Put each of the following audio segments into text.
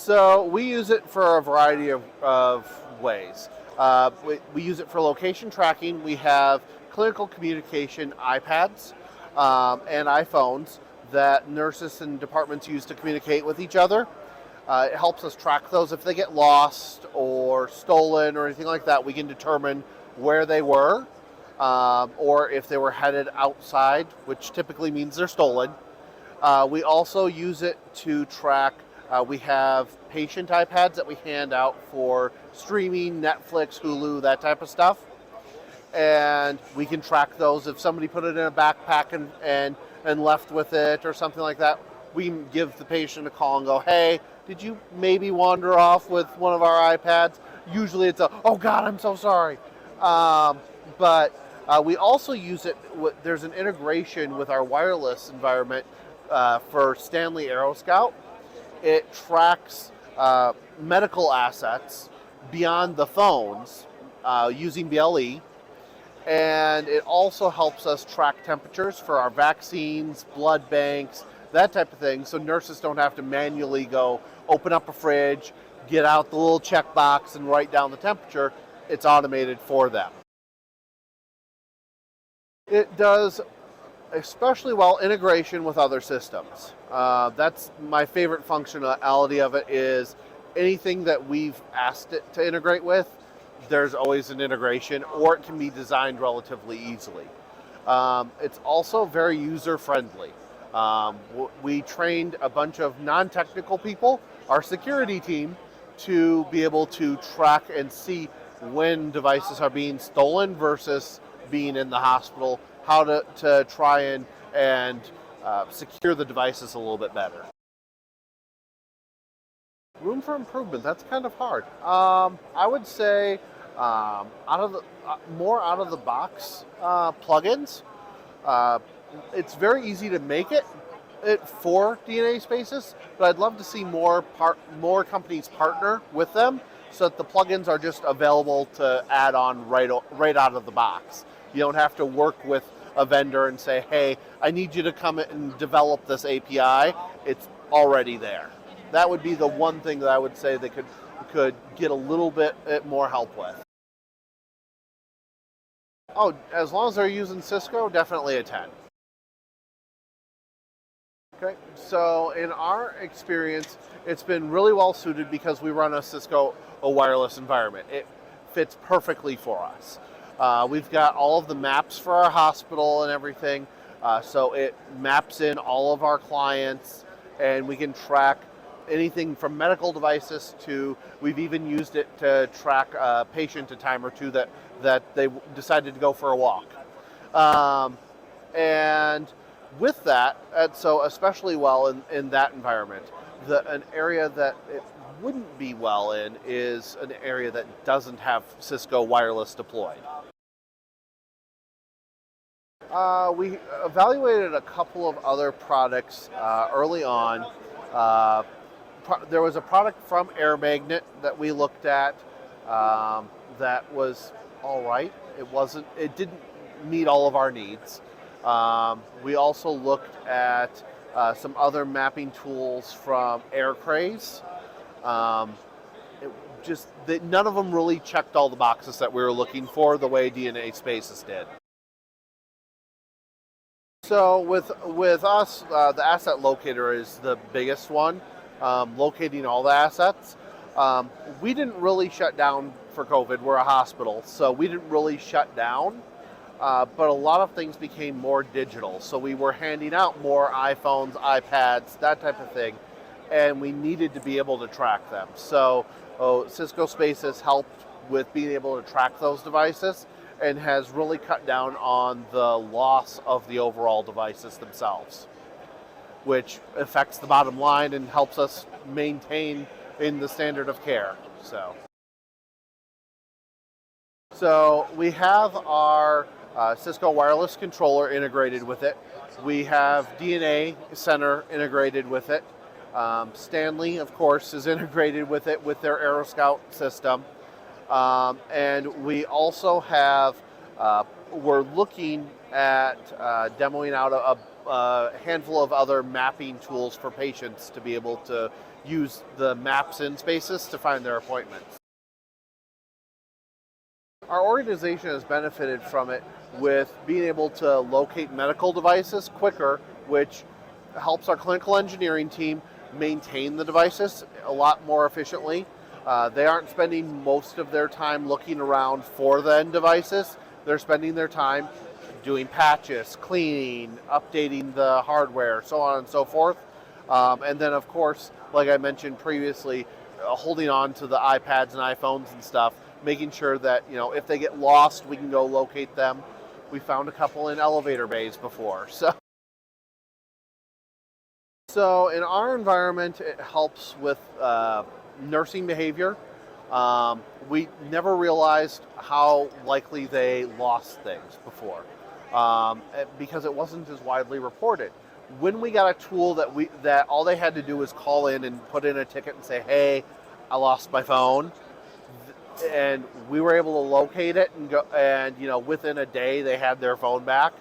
So we use it for a variety of ways. We use it for location tracking. We have clinical communication iPads and iPhones that nurses and departments use to communicate with each other. It helps us track those. If they get lost or stolen or anything like that, we can determine where they were, or if they were headed outside, which typically means they're stolen. We also use it to track. We have patient iPads that we hand out for streaming, Netflix, Hulu, that type of stuff. And we can track those. If somebody put it in a backpack and left with it or something like that, we can give the patient a call and go, hey, did you maybe wander off with one of our iPads? Usually it's oh God, I'm so sorry. But we also use it, there's an integration with our wireless environment for Stanley AeroScout. It tracks medical assets beyond the phones using BLE. And it also helps us track temperatures for our vaccines, blood banks, that type of thing, so nurses don't have to manually go open up a fridge, get out the little checkbox and write down the temperature. It's automated for them. It does especially well integration with other systems. That's my favorite functionality of it, is anything that we've asked it to integrate with, there's always an integration, or it can be designed relatively easily. It's also very user-friendly. We trained a bunch of non-technical people, our security team, to be able to track and see when devices are being stolen versus being in the hospital, how to try and secure the devices a little bit better. Room for improvement, that's kind of hard. I would say more out of the box plugins. It's very easy to make it for DNA Spaces, but I'd love to see more companies partner with them so that the plugins are just available to add on right out of the box. You don't have to work with a vendor and say, hey, I need you to come and develop this API. It's already there. That would be the one thing that I would say they could get a little bit more help with. Oh, as long as they're using Cisco, definitely a 10. Okay, so in our experience, it's been really well suited because we run a Cisco wireless environment. It fits perfectly for us. We've got all of the maps for our hospital and everything, so it maps in all of our clients, and we can track anything from medical devices to, we've even used it to track a patient a time or two that they decided to go for a walk. And with that, and so especially well in that environment, an area that it wouldn't be well in is an area that doesn't have Cisco wireless deployed. We evaluated a couple of other products early on. There was a product from Air Magnet that we looked at that was all right. It didn't meet all of our needs. We also looked at some other mapping tools from AirCraze. None of them really checked all the boxes that we were looking for the way DNA Spaces did. So with us, the asset locator is the biggest one, locating all the assets. We didn't really shut down for COVID. We're a hospital, so we didn't really shut down. But a lot of things became more digital. So we were handing out more iPhones, iPads, that type of thing, and we needed to be able to track them. So Cisco Spaces helped with being able to track those devices and has really cut down on the loss of the overall devices themselves, which affects the bottom line and helps us maintain in the standard of care. So we have our Cisco wireless controller integrated with it. We have DNA Center integrated with it. Stanley, of course, is integrated with it with their AeroScout system. And we also have, we're looking at demoing out a handful of other mapping tools for patients to be able to use the maps in Spaces to find their appointments. Our organization has benefited from it with being able to locate medical devices quicker, which helps our clinical engineering team maintain the devices a lot more efficiently. They aren't spending most of their time looking around for the end devices. They're spending their time doing patches, cleaning, updating the hardware, so on and so forth. And then, of course, like I mentioned previously, holding on to the iPads and iPhones and stuff, making sure that, if they get lost, we can go locate them. We found a couple in elevator bays before. So in our environment, it helps with nursing behavior. We never realized how likely they lost things before because it wasn't as widely reported. When we got a tool that all they had to do was call in and put in a ticket and say, "Hey, I lost my phone," and we were able to locate it and go, and within a day they had their phone back.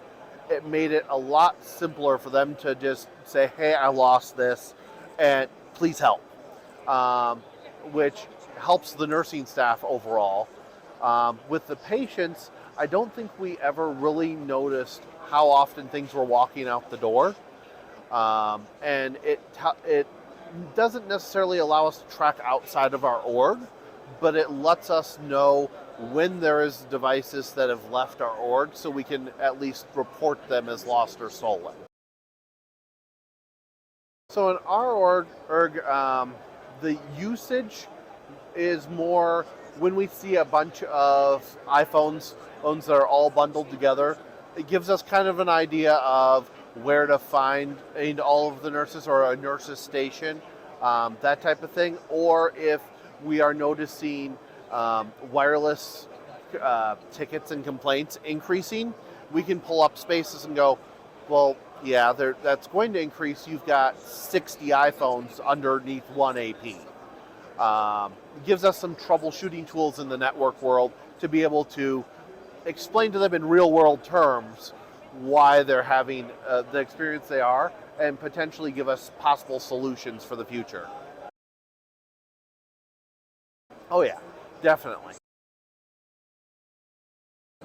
It made it a lot simpler for them to just say, "Hey, I lost this, and please help," which helps the nursing staff overall. With the patients, I don't think we ever really noticed how often things were walking out the door, and it doesn't necessarily allow us to track outside of our org, but it lets us know when there is devices that have left our org, so we can at least report them as lost or stolen. So in our org, the usage is more when we see a bunch of iPhones that are all bundled together. It gives us kind of an idea of where to find all of the nurses or a nurse's station, that type of thing. Or if we are noticing wireless tickets and complaints increasing, we can pull up Spaces and go, well, yeah, that's going to increase. You've got 60 iPhones underneath one AP. Gives us some troubleshooting tools in the network world to be able to explain to them in real world terms why they're having the experience they are, and potentially give us possible solutions for the future. Oh yeah, definitely.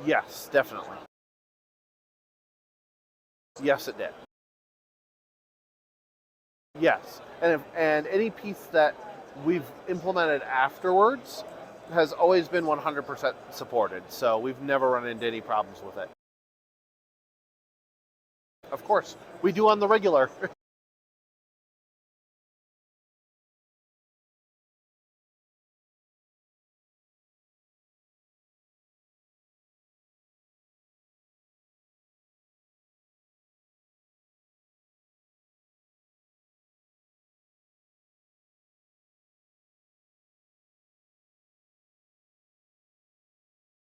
Yes, definitely. Yes, it did. Yes, and any piece that we've implemented afterwards has always been 100% supported, so we've never run into any problems with it. Of course, we do on the regular.